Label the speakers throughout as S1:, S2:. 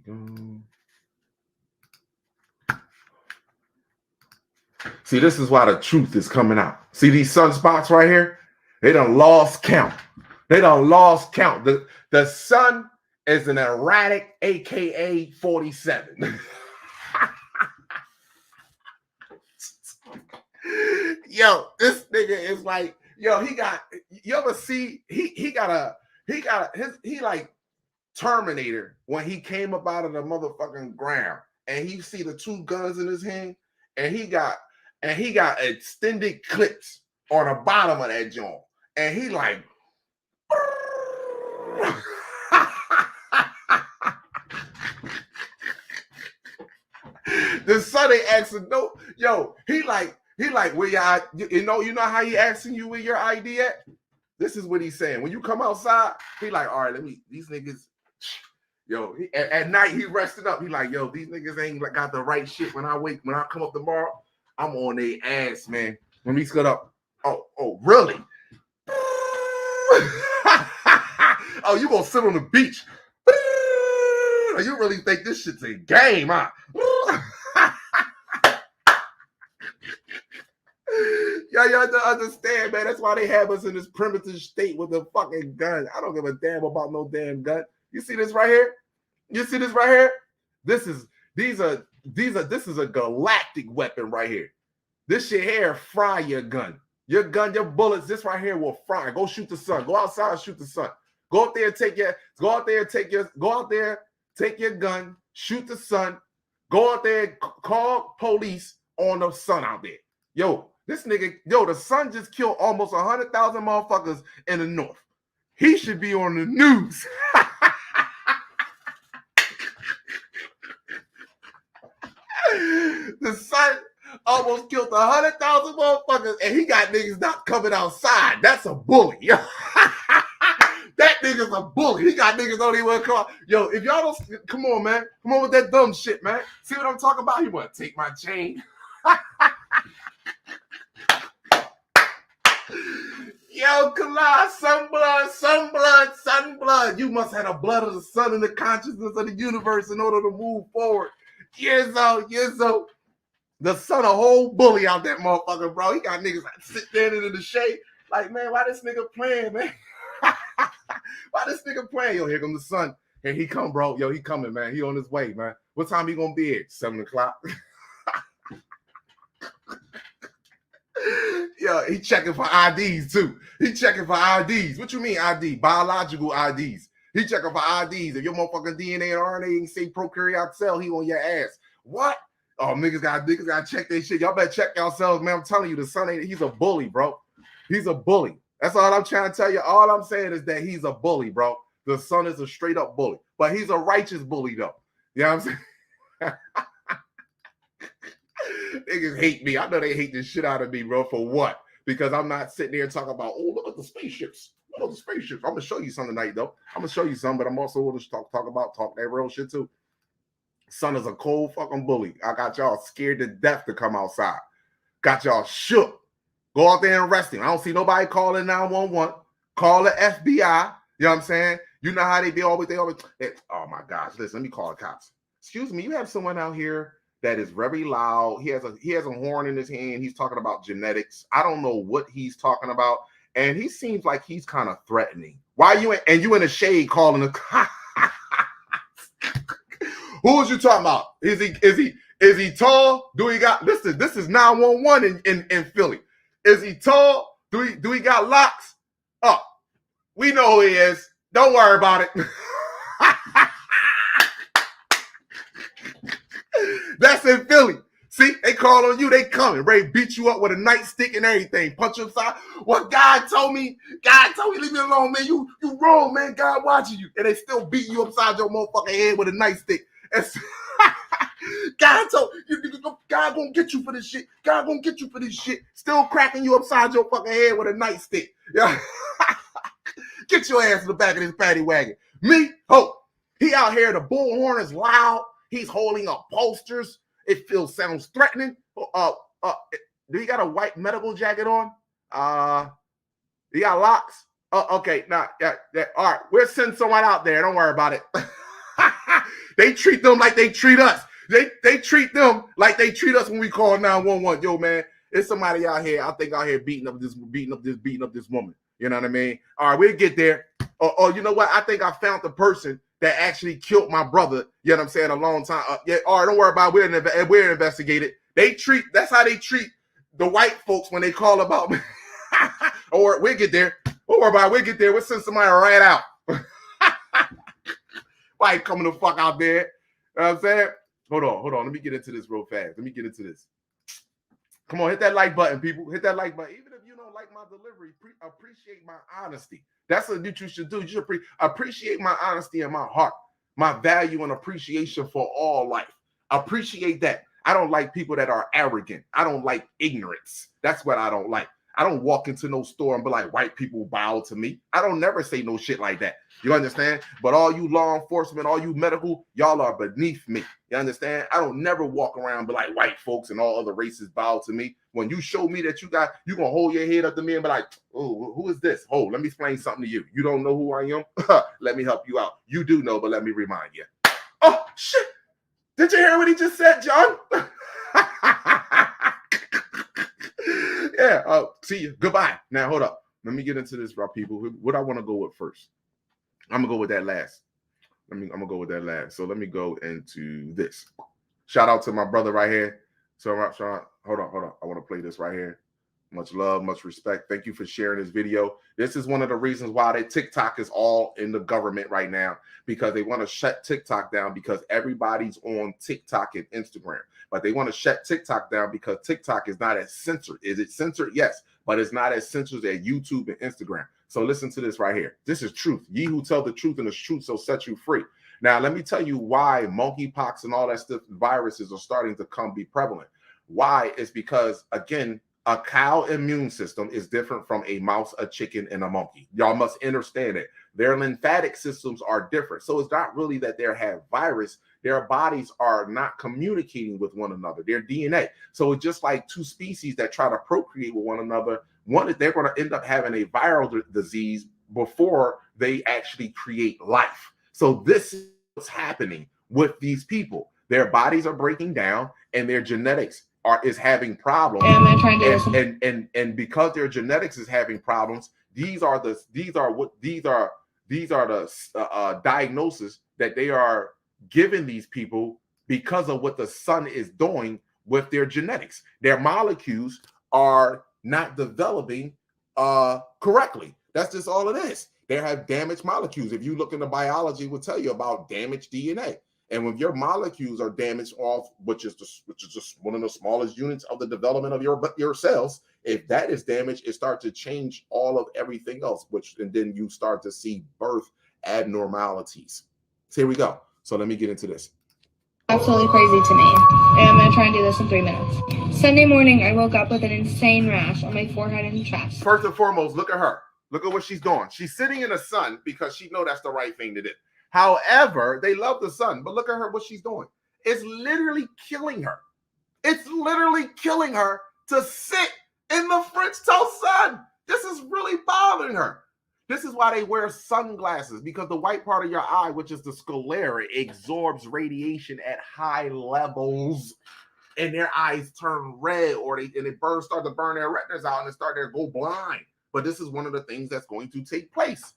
S1: go. See, this is why the truth is coming out. See these sunspots right here? They done lost count. They done lost count. The sun is an erratic, aka 47. Yo, this nigga is like, yo, he got, you ever see, he like Terminator when he came up out of the motherfucking ground and he see the two guns in his hand and he got extended clips on the bottom of that joint. And he like, the son ain't asking no, yo, he like, where y'all, you know how he asking you where your ID at? This is what he's saying. When you come outside, he like, all right, these niggas, yo, at night he rested up. He like, yo, these niggas ain't got the right shit. When I come up tomorrow, I'm on their ass, man. When we stood up, oh, really? Oh, you gonna sit on the beach? You really think this shit's a game, huh? Y'all have to understand, man. That's why they have us in this primitive state with a fucking gun. I don't give a damn about no damn gun. You see this right here? You see this right here? This is a galactic weapon right here. This shit here fry your gun. Your bullets, this right here will fry. Go shoot the sun. Go outside and shoot the sun. Go out there, take your gun, shoot the sun. Go out there, call police on the sun out there. Yo, this nigga, the sun just killed almost 100,000 motherfuckers in the north. He should be on the news. The sun almost killed 100,000 motherfuckers, and he got niggas not coming outside. That's a bully. That nigga's a bully. He got niggas don't even want to come out. Yo, if y'all don't, come on, man. Come on with that dumb shit, man. See what I'm talking about? He want to take my chain. Yo, Kala, sunblood. You must have the blood of the sun and the consciousness of the universe in order to move forward. Years old. The son a whole bully out that motherfucker, bro. He got niggas like sit there in the shade. Like, man, why this nigga playing, man? Why this nigga playing? Yo, here come the sun. Here he come, bro. Yo, he coming, man. He on his way, man. What time he gonna be here? 7 o'clock. Yo, he checking for IDs too. He checking for IDs. What you mean ID? Biological IDs. He checking for IDs. If your motherfucking DNA and RNA ain't say prokaryotic cell, he on your ass. What? Oh, niggas gotta check that shit. Y'all better check yourselves, man. I'm telling you, the son he's a bully, bro. He's a bully. That's all I'm trying to tell you. All I'm saying is that he's a bully, bro. The son is a straight up bully. But he's a righteous bully, though. You know what I'm saying? Niggas hate me. I know they hate the shit out of me, bro. For what? Because I'm not sitting there talking about, oh, look at the spaceships. Look at the spaceships. I'm gonna show you something tonight, though. I'm gonna show you something, but I'm also going to talk that real shit too. Son is a cold fucking bully. I got y'all scared to death to come outside. Got y'all shook. Go out there and arrest him. I don't see nobody calling 911. Call the FBI. You know what I'm saying? You know how they always, oh my gosh, listen, let me call the cops. Excuse me, you have someone out here that is very loud. He has a horn in his hand. He's talking about genetics. I don't know what he's talking about. And he seems like he's kind of threatening. Why you in the shade calling the cops? Who is you talking about? Is he tall? Do he got this is 911 in Philly. Is he tall? Do he got locks? Oh, we know who he is. Don't worry about it. That's in Philly. See, they call on you, they coming. Ready to beat you up with a nightstick and everything. Punch you upside. What God told me, leave me alone, man. You wrong, man. God watching you. And they still beating you upside your motherfucking head with a nightstick. God told you, God gonna get you for this shit. God gonna get you for this shit. Still cracking you upside your fucking head with a nightstick. Yeah. Get your ass in the back of this paddy wagon. Me? Oh, he out here. The bullhorn is loud. He's holding up posters. It sounds threatening. Do he got a white medical jacket on? He got locks? Okay, nah, yeah. All right, we'll send someone out there. Don't worry about it. They treat them like they treat us. They treat them like they treat us when we call 911. Yo, man, it's somebody out here. I think out here beating up this woman. You know what I mean? All right, we'll get there. Or you know what? I think I found the person that actually killed my brother. You know what I'm saying? A long time. Yeah. All right, don't worry about it. We're investigated. That's how they treat the white folks when they call about me. Or we'll get there. Don't worry about it. We'll get there. We'll send somebody right out. Why coming the fuck out there? You know what I'm saying? Hold on. Let me get into this real fast. Come on, hit that like button, people. Hit that like button. Even if you don't like my delivery, appreciate my honesty. That's what you should do. You should appreciate my honesty and my heart, my value and appreciation for all life. Appreciate that. I don't like people that are arrogant. I don't like ignorance. That's what I don't like. I don't walk into no store and be like, white people bow to me. I don't never say no shit like that. You understand? But all you law enforcement, all you medical, y'all are beneath me. You understand? I don't never walk around and be like, white folks and all other races bow to me. When you show me that you going to hold your head up to me and be like, oh, who is this? Oh, let me explain something to you. You don't know who I am? Let me help you out. You do know, but let me remind you. Oh, shit. Did you hear what he just said, John? Yeah, see you. Goodbye. Now, hold up. Let me get into this, bro, people. What I want to go with first. I'm going to go with that last. I'm going to go with that last. So let me go into this. Shout out to my brother right here. So, Sean, hold on. I want to play this right here. Much love, much respect. Thank you for sharing this video. This is one of the reasons why that TikTok is all in the government right now, because they want to shut TikTok down because everybody's on TikTok and Instagram. But they want to shut TikTok down because TikTok is not as censored. Is it censored? Yes, but it's not as censored as YouTube and Instagram. So listen to this right here. This is truth. Ye who tell the truth and the truth shall set you free. Now, let me tell you why monkeypox and all that stuff, viruses are starting to be prevalent. Why? It's because, again, a cow immune system is different from a mouse, a chicken, and a monkey. Y'all must understand it. Their lymphatic systems are different. So it's not really that they have virus. Their bodies are not communicating with one another. Their DNA. So it's just like two species that try to procreate with one another. They're going to end up having a viral disease before they actually create life. So this is what's happening with these people. Their bodies are breaking down and their genetics is having problems.
S2: Yeah, I'm gonna try and do
S1: this. And because their genetics is having problems, these are the diagnoses that they are giving these people because of what the sun is doing with their genetics. Their molecules are not developing correctly. That's just all it is. They have damaged molecules. If you look into biology, it will tell you about damaged DNA. And when your molecules are damaged off, which is just one of the smallest units of the development of your cells, if that is damaged, it starts to change all of everything else, and then you start to see birth abnormalities. So here we go. So let me get into this.
S2: Absolutely crazy to me. And I'm going to try and do this in 3 minutes. Sunday morning, I woke up with an insane rash on my forehead and chest.
S1: First and foremost, look at her. Look at what she's doing. She's sitting in the sun because she knows that's the right thing to do. However, they love the sun, but look at her, what she's doing. It's literally killing her. It's literally killing her to sit in the French toast sun. This is really bothering her. This is why they wear sunglasses, because the white part of your eye, which is the sclera, absorbs radiation at high levels, and their eyes turn red, or they start to burn their retinas out, and they start to go blind. But this is one of the things that's going to take place.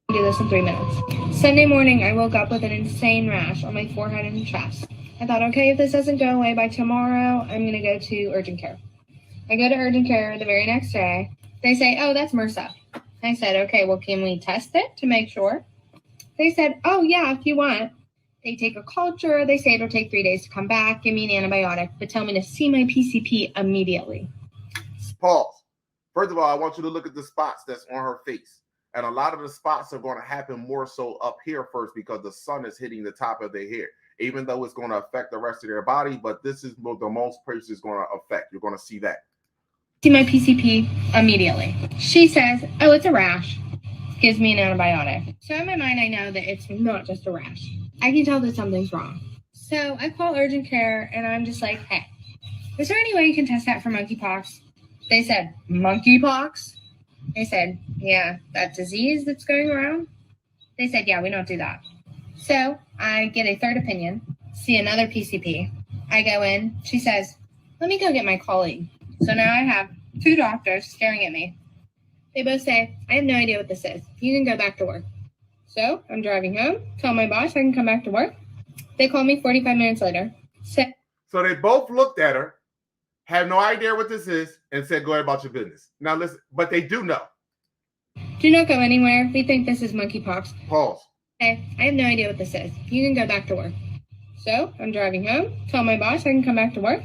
S2: Do this in 3 minutes. Sunday morning, I woke up with an insane rash on my forehead and chest. I thought, okay, if this doesn't go away by tomorrow, I'm going to go to urgent care. I go to urgent care the very next day. They say, oh, that's MRSA. I said, okay, well, can we test it to make sure? They said, oh, yeah, if you want. They take a culture. They say it'll take 3 days to come back. Give me an antibiotic, but tell me to see my PCP immediately.
S1: Pause. First of all, I want you to look at the spots that's on her face. And a lot of the spots are going to happen more so up here first because the sun is hitting the top of their hair, even though it's going to affect the rest of their body. But this is what the most person is going to affect. You're going to see that.
S2: See my PCP immediately. She says, oh, it's a rash. Gives me an antibiotic. So in my mind, I know that it's not just a rash. I can tell that something's wrong. So I call urgent care and I'm just like, hey, is there any way you can test that for monkeypox? They said, monkeypox? They said, yeah, that disease that's going around? They said, yeah, we don't do that. So I get a third opinion, see another PCP. I go in, she says, let me go get my colleague. So now I have two doctors staring at me. They both say, I have no idea what this is. You can go back to work. So I'm driving home, tell my boss I can come back to work. They call me 45 minutes later.
S1: So they both looked at her, have no idea what this is, and said, go ahead about your business. Now listen, but they do know.
S2: Do not go anywhere. We think this is monkeypox.
S1: Pause.
S2: Hey, I have no idea what this is. You can go back to work. So I'm driving home, tell my boss I can come back to work.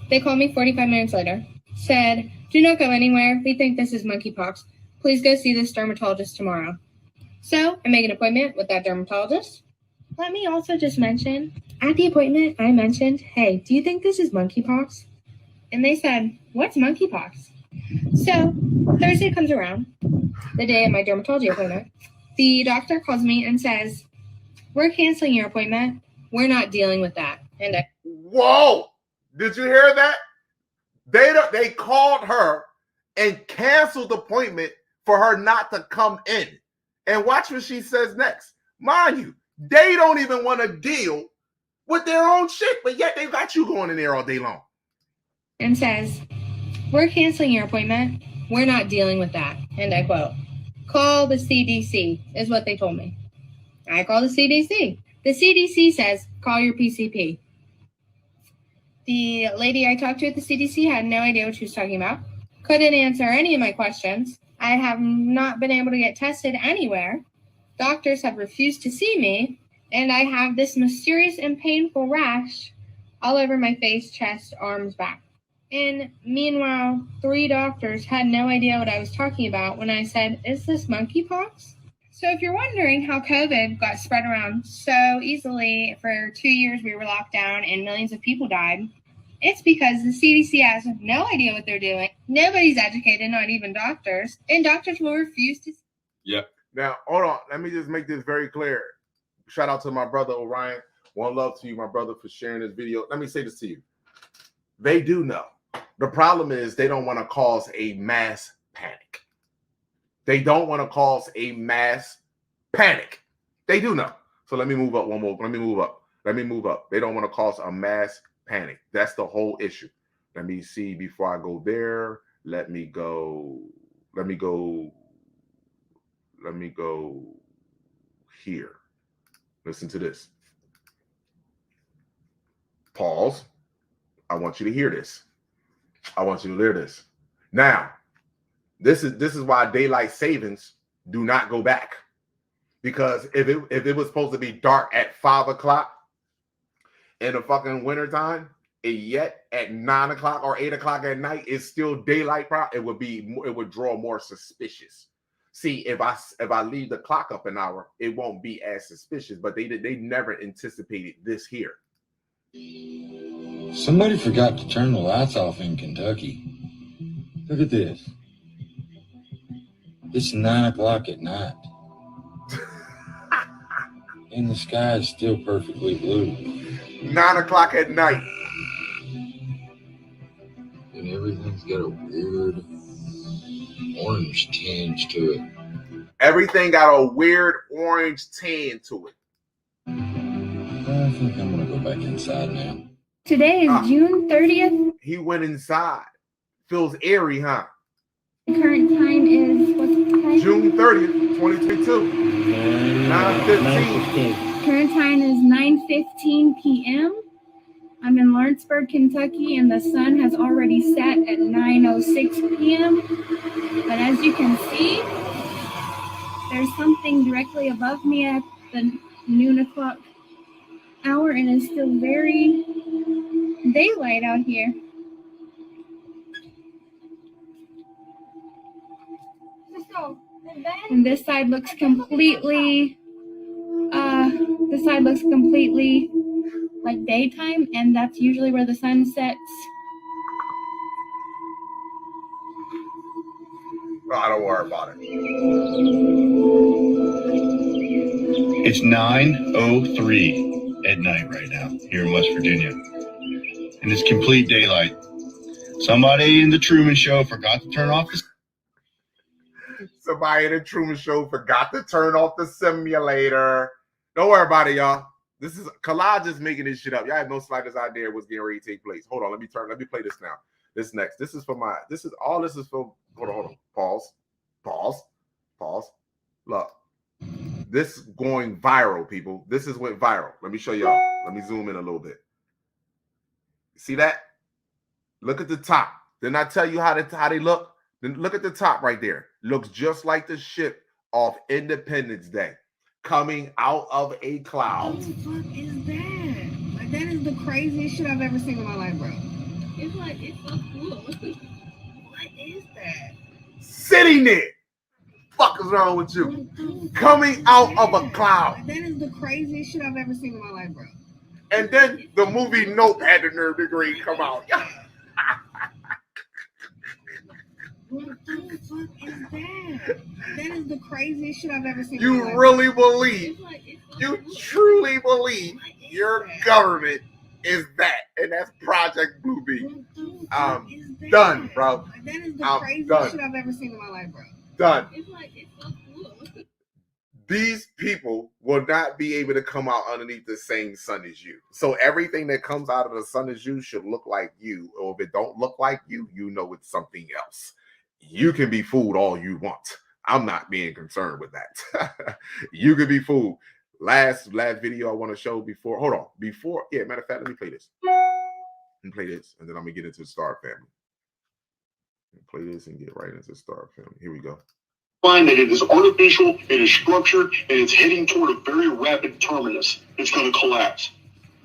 S2: They call me 45 minutes later. Said, do not go anywhere. We think this is monkeypox. Please go see this dermatologist tomorrow. So I make an appointment with that dermatologist. Let me also just mention, at the appointment, I mentioned, hey, do you think this is monkeypox? And they said, what's monkeypox? So Thursday comes around, the day of my dermatology appointment. The doctor calls me and says, we're canceling your appointment. We're not dealing with that. And
S1: whoa, did you hear that? They called her and canceled the appointment for her not to come in. And watch what she says next. Mind you, they don't even want to deal with their own shit, but yet they got you going in there all day long.
S2: And says, we're canceling your appointment. We're not dealing with that. And I quote, call the CDC, is what they told me. I call the CDC. The CDC says, call your PCP. The lady I talked to at the CDC had no idea what she was talking about. Couldn't answer any of my questions. I have not been able to get tested anywhere. Doctors have refused to see me. And I have this mysterious and painful rash all over my face, chest, arms, back. And meanwhile, 3 doctors had no idea what I was talking about when I said, is this monkeypox? So if you're wondering how COVID got spread around so easily, for 2 years we were locked down and millions of people died, it's because the CDC has no idea what they're doing. Nobody's educated, not even doctors. And doctors will refuse to.
S1: Yep. Now, hold on. Let me just make this very clear. Shout out to my brother, Orion. One love to you, my brother, for sharing this video. Let me say this to you. They do know. The problem is they don't want to cause a mass panic. They don't want to cause a mass panic. They do know. So let me move up one more. Let me move up. They don't want to cause a mass panic. That's the whole issue. Let me see before I go there. Let me go here. Listen to this. Pause. I want you to hear this. I want you to hear this. Now, this is why daylight savings do not go back. Because if it was supposed to be dark at 5 o'clock in the fucking wintertime, and yet at 9 o'clock or 8 o'clock at night it's still daylight, it would draw more suspicious. See, if I leave the clock up an hour, it won't be as suspicious. But they never anticipated this here.
S3: Somebody forgot to turn the lights off in Kentucky. Look at this. It's 9 o'clock at night. And the sky is still perfectly blue.
S1: 9 o'clock at night.
S3: And everything's got a weird orange tinge to it.
S1: Everything got a weird orange tan to it.
S3: I think I'm going to go back inside now.
S2: Today is June 30th.
S1: He went inside. Feels eerie, huh?
S2: The current time is, what's the time?
S1: June 30th, 2022. 9:15.
S2: Current time is 9:15 p.m. I'm in Lawrenceburg, Kentucky, and the sun has already set at 9:06 p.m. But as you can see, there's something directly above me at the noon o'clock hour, and it's still very daylight out here. And this side looks completely like daytime, and that's usually where the sun sets.
S1: Oh, don't worry about it.
S4: It's 9:03 at night right now here in West Virginia, and it's complete daylight. Somebody in the Truman Show forgot to turn off the
S1: Somebody in the Truman Show forgot to turn off the simulator. Don't worry about it, y'all. This is Collage is making this shit up. Y'all have no slightest idea what's getting ready to take place. Hold on, let me play this now. This next. This is for hold on. Pause. Look. This going viral, people. This is went viral. Let me show y'all. Let me zoom in a little bit. See that? Look at the top. Didn't I tell you how they look? Then look at the top right there. Looks just like the ship off Independence Day coming out of a cloud.
S2: What the fuck is that? Like, that is the craziest shit I've ever seen in my life, bro. It's like, it's so cool. What is that?
S1: Sitting there. Fuck is wrong with you? Coming out of a cloud.
S2: Like, that is the craziest shit I've ever seen in my life, bro.
S1: And then the movie Nope had the nerve to green come out.
S2: What the fuck is that? That is the craziest shit I've ever seen.
S1: You really believe, you truly believe your government is that, and that's Project Bluebeam. Done, bro.
S2: That is the craziest shit I've ever seen in my life, bro.
S1: Done.
S2: It's so cool.
S1: These people will not be able to come out underneath the same sun as you. So everything that comes out of the sun as you should look like you, or if it don't look like you, you know it's something else. You can be fooled all you want. I'm not being concerned with that. You can be fooled. Last video I want to show before. Hold on. Matter of fact, let me play this. And then I'm gonna get into the Star Family. Play this and get right into the Star Family. Here we go.
S5: Find that it is artificial, it is structured, and it's heading toward a very rapid terminus. It's going to collapse.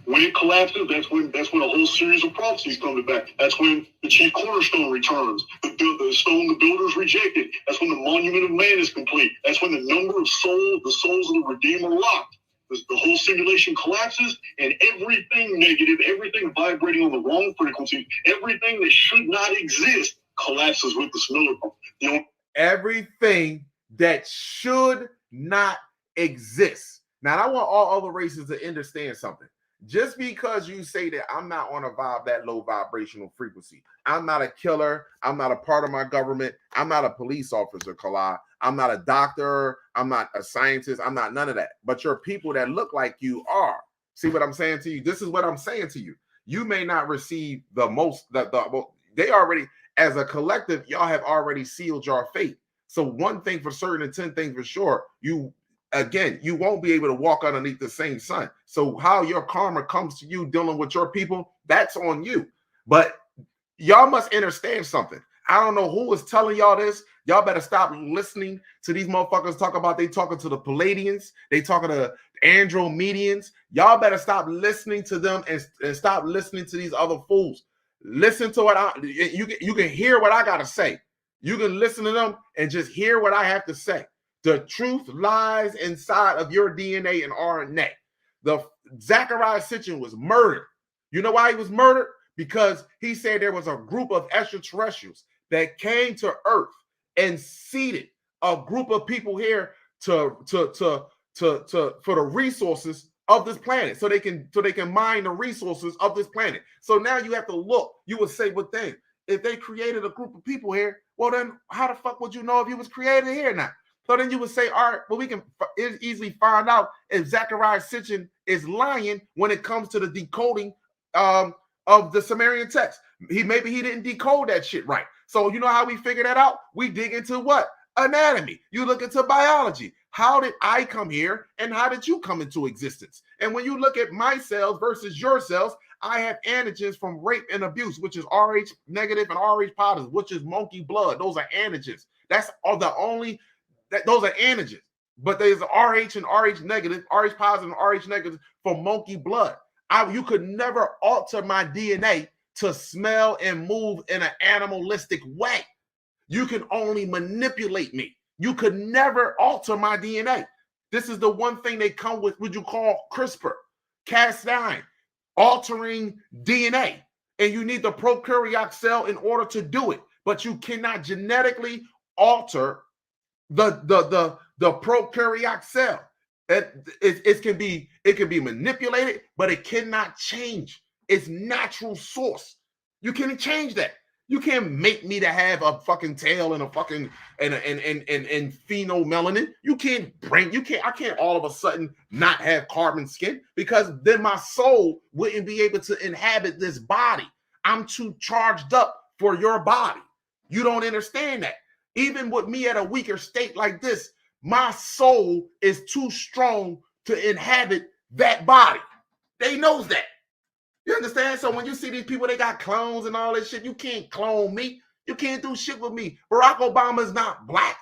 S5: When it collapses, that's when a whole series of prophecies come back. That's when the chief cornerstone returns. The stone the builders rejected. That's when the monument of man is complete. That's when the number of the souls of the Redeemer locked. The whole simulation collapses, and everything negative, everything vibrating on the wrong frequency, everything that should not exist collapses with the smell.
S1: Everything that should not exist. Now, I want all other races to understand something. Just because you say that I'm not on that low vibrational frequency, I'm not a killer, I'm not a part of my government, I'm not a police officer, Kala, I'm not a doctor, I'm not a scientist, I'm not none of that. But your people that look like you are. See what I'm saying to you? This is what I'm saying to you. You may not receive the most, they already, as a collective, y'all have already sealed your fate. So one thing for certain and 10 things for sure, you won't be able to walk underneath the same sun. So how your karma comes to you dealing with your people, that's on you. But y'all must understand something. I don't know who is telling y'all this. Y'all better stop listening to these motherfuckers talk about they talking to the Palladians. They talking to Andromedians. Y'all better stop listening to them and stop listening to these other fools. Listen to what you can hear what I got to say. You can listen to them and just hear what I have to say. The truth lies inside of your DNA and RNA. The Zachariah Sitchin was murdered. You know why he was murdered? Because he said there was a group of extraterrestrials that came to Earth and seeded a group of people here for the resources of this planet, so they can mine the resources of this planet. So now you have to look. You would say, well, then if they created a group of people here, well, then how the fuck would you know if you was created here now? So then you would say, all right, well, we can easily find out if Zachariah Sitchin is lying when it comes to the decoding of the Sumerian text. Maybe he didn't decode that shit right. So you know how we figure that out? We dig into what? Anatomy. You look into biology. How did I come here and how did you come into existence? And when you look at my cells versus your cells, I have antigens from rape and abuse, which is Rh negative and Rh positive, which is monkey blood. Those are antigens. That's all the only, those are antigens. But there's Rh and Rh negative, Rh positive and Rh negative for monkey blood. You could never alter my DNA to smell and move in an animalistic way. You can only manipulate me. You could never alter my DNA. This is the one thing they come with, what you call CRISPR, Cas9, altering DNA. And you need the prokaryotic cell in order to do it. But you cannot genetically alter the prokaryotic cell. It can be manipulated, but it cannot change its natural source. You can't change that. You can't make me to have a fucking tail and a fucking and phenomelanin. I can't all of a sudden not have carbon skin, because then my soul wouldn't be able to inhabit this body. I'm too charged up for your body. You don't understand that. Even with me at a weaker state like this, my soul is too strong to inhabit that body. They knows that. You understand? So when you see these people, they got clones and all this shit, you can't clone me. You can't do shit with me. Barack Obama is not black.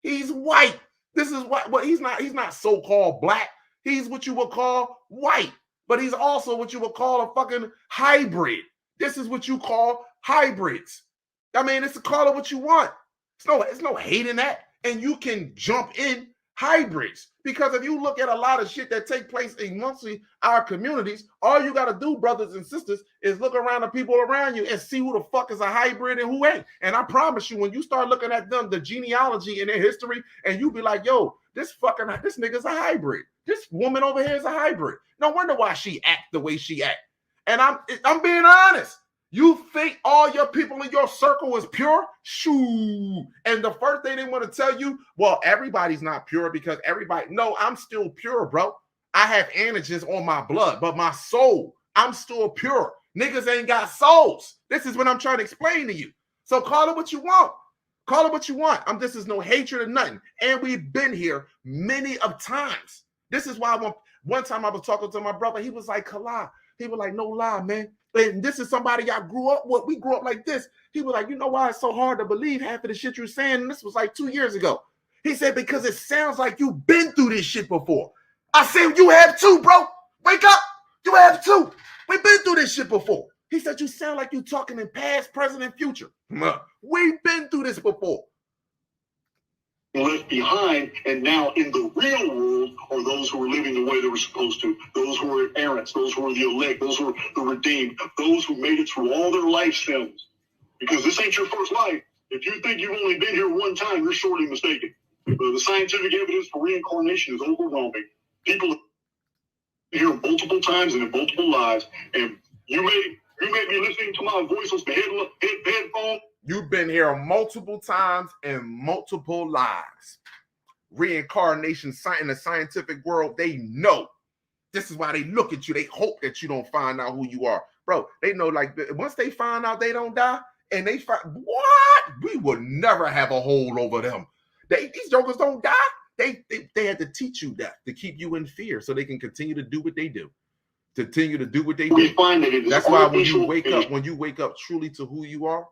S1: He's white. This is what he's not so-called black. He's what you would call white. But he's also what you would call a fucking hybrid. This is what you call hybrids. I mean, it's call it what you want. It's no hate in that. And you can jump in hybrids, because if you look at a lot of shit that take place amongst our communities, all you got to do, brothers and sisters, is look around the people around you and see who the fuck is a hybrid and who ain't. And I promise you, when you start looking at them, the genealogy in their history, and you be like, yo, this nigga's a hybrid. This woman over here is a hybrid. No wonder why she act the way she act. And I'm being honest. You think all your people in your circle is pure? Shoo. And the first thing they want to tell you, well, everybody's not pure, because no, I'm still pure, bro. I have antigens on my blood, but my soul, I'm still pure. Niggas ain't got souls. This is what I'm trying to explain to you. So call it what you want. Call it what you want. This is no hatred or nothing. And we've been here many of times. This is why one time I was talking to my brother, he was like, Kala. He was like, no lie, man. And this is somebody I grew up with. We grew up like this. He was like, you know why it's so hard to believe half of the shit you're saying? And this was like 2 years ago. He said, because it sounds like you've been through this shit before. I said, you have too, bro. Wake up. You have too. We've been through this shit before. He said, you sound like you're talking in past, present, and future. We've been through this before.
S5: Left behind, and now in the real world are those who are living the way they were supposed to, those who are errants, those who are the elect, those who are the redeemed, those who made it through all their life stems. Because this ain't your first life. If you think you've only been here one time, you're sorely mistaken. The scientific evidence for reincarnation is overwhelming. People here multiple times and in multiple lives, and you may be listening to my voice on the headphone.
S1: You've been here multiple times and multiple lives. Reincarnation in the scientific world, they know. This is why they look at you. They hope that you don't find out who you are. Bro, they know, like, once they find out they don't die, and they find, what? We would never have a hold over them. These jokers don't die. They had to teach you that, to keep you in fear so they can continue to do what they do. Continue to do what they do. That's why when you wake up truly to who you are,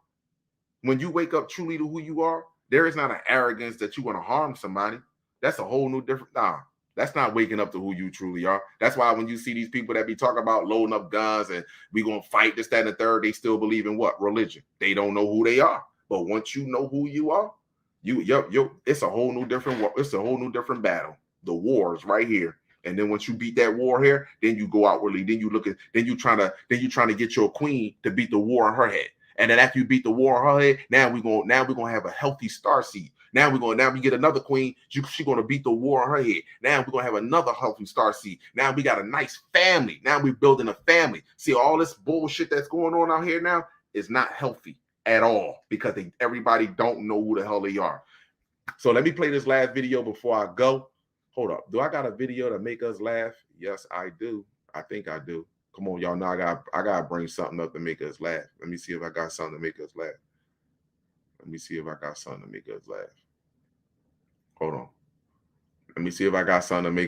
S1: there is not an arrogance that you want to harm somebody. That's a whole new different. Nah, that's not waking up to who you truly are. That's why when you see these people that be talking about loading up guns and we gonna fight this, that, and the third, they still believe in what? Religion. They don't know who they are. But once you know who you are, it's a whole new different. It's a whole new different battle. The war is right here. And then once you beat that war here, then you go outwardly. Then you trying to get your queen to beat the war on her head. And then after you beat the war on her head, now we're gonna have a healthy star seed. Now we get another queen. She's gonna beat the war on her head. Now we're gonna have another healthy star seed. Now we got a nice family. Now we're building a family. See, all this bullshit that's going on out here now is not healthy at all, because everybody don't know who the hell they are. So let me play this last video before I go. Hold up. Do I got a video to make us laugh? Yes, I do. I think I do. Come on, y'all know I gotta bring something up to make us laugh. Let me see if I got something to make us laugh. Hold on. Let me see if I got something to make